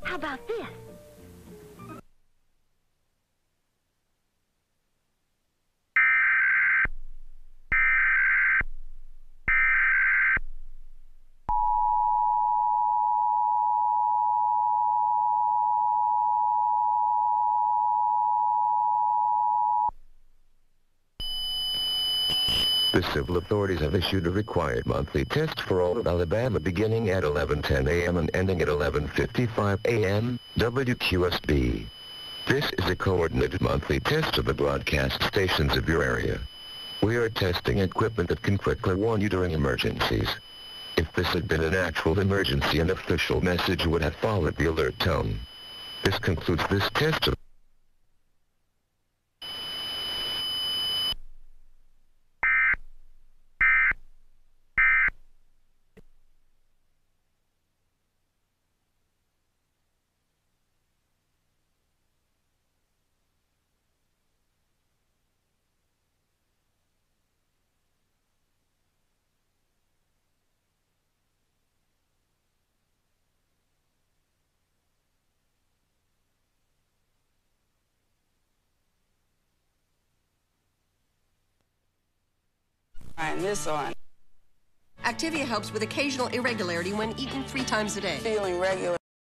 How about this? The civil authorities have issued a required monthly test for all of Alabama beginning at 11:10 a.m. and ending at 11:55 a.m. WQSB. This is a coordinated monthly test of the broadcast stations of your area. We are testing equipment that can quickly warn you during emergencies. If this had been an actual emergency, an official message would have followed the alert tone. This concludes this test of this on. Activia helps with occasional irregularity when eaten 3 times a day. Feeling regular.